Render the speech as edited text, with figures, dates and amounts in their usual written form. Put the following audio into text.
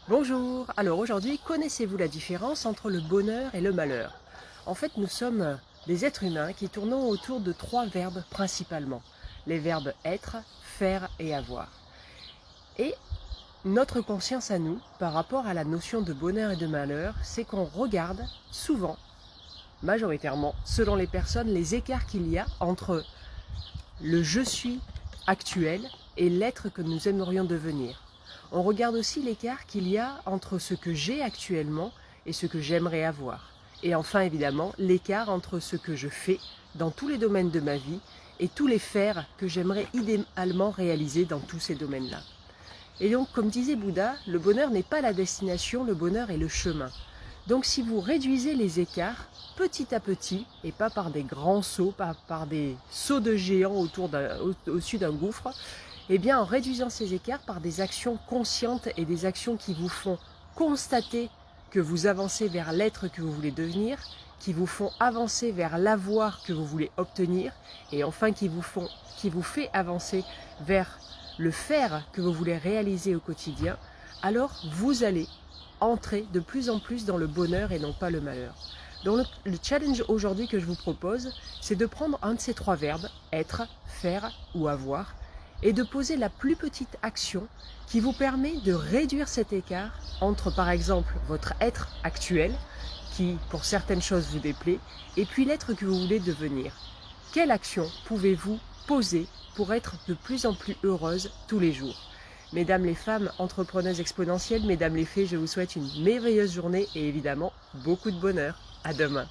Bonjour, alors aujourd'hui, connaissez-vous la différence entre le bonheur et le malheur? En fait, nous sommes des êtres humains qui tournons autour de trois verbes principalement. Les verbes être, faire et avoir. Et notre conscience à nous, par rapport à la notion de bonheur et de malheur, c'est qu'on regarde souvent, majoritairement, selon les personnes, les écarts qu'il y a entre le je suis actuel et l'être que nous aimerions devenir. On regarde aussi l'écart qu'il y a entre ce que j'ai actuellement et ce que j'aimerais avoir. Et enfin, évidemment, l'écart entre ce que je fais dans tous les domaines de ma vie et tous les faire que j'aimerais idéalement réaliser dans tous ces domaines-là. Et donc, comme disait Bouddha, le bonheur n'est pas la destination, le bonheur est le chemin. Donc si vous réduisez les écarts petit à petit, et pas par des grands sauts, pas par des sauts de géants au-dessus d'un gouffre, eh bien en réduisant ces écarts par des actions conscientes et des actions qui vous font constater que vous avancez vers l'être que vous voulez devenir, qui vous font avancer vers l'avoir que vous voulez obtenir, et enfin qui vous fait avancer vers le faire que vous voulez réaliser au quotidien, alors vous allez entrer de plus en plus dans le bonheur et non pas le malheur. Donc le challenge aujourd'hui que je vous propose, c'est de prendre un de ces trois verbes, être, faire ou avoir, et de poser la plus petite action qui vous permet de réduire cet écart entre par exemple votre être actuel, qui pour certaines choses vous déplaît, et puis l'être que vous voulez devenir. Quelle action pouvez-vous poser pour être de plus en plus heureuse tous les jours? Mesdames les femmes entrepreneuses exponentielles, mesdames les fées, je vous souhaite une merveilleuse journée et évidemment beaucoup de bonheur. À demain.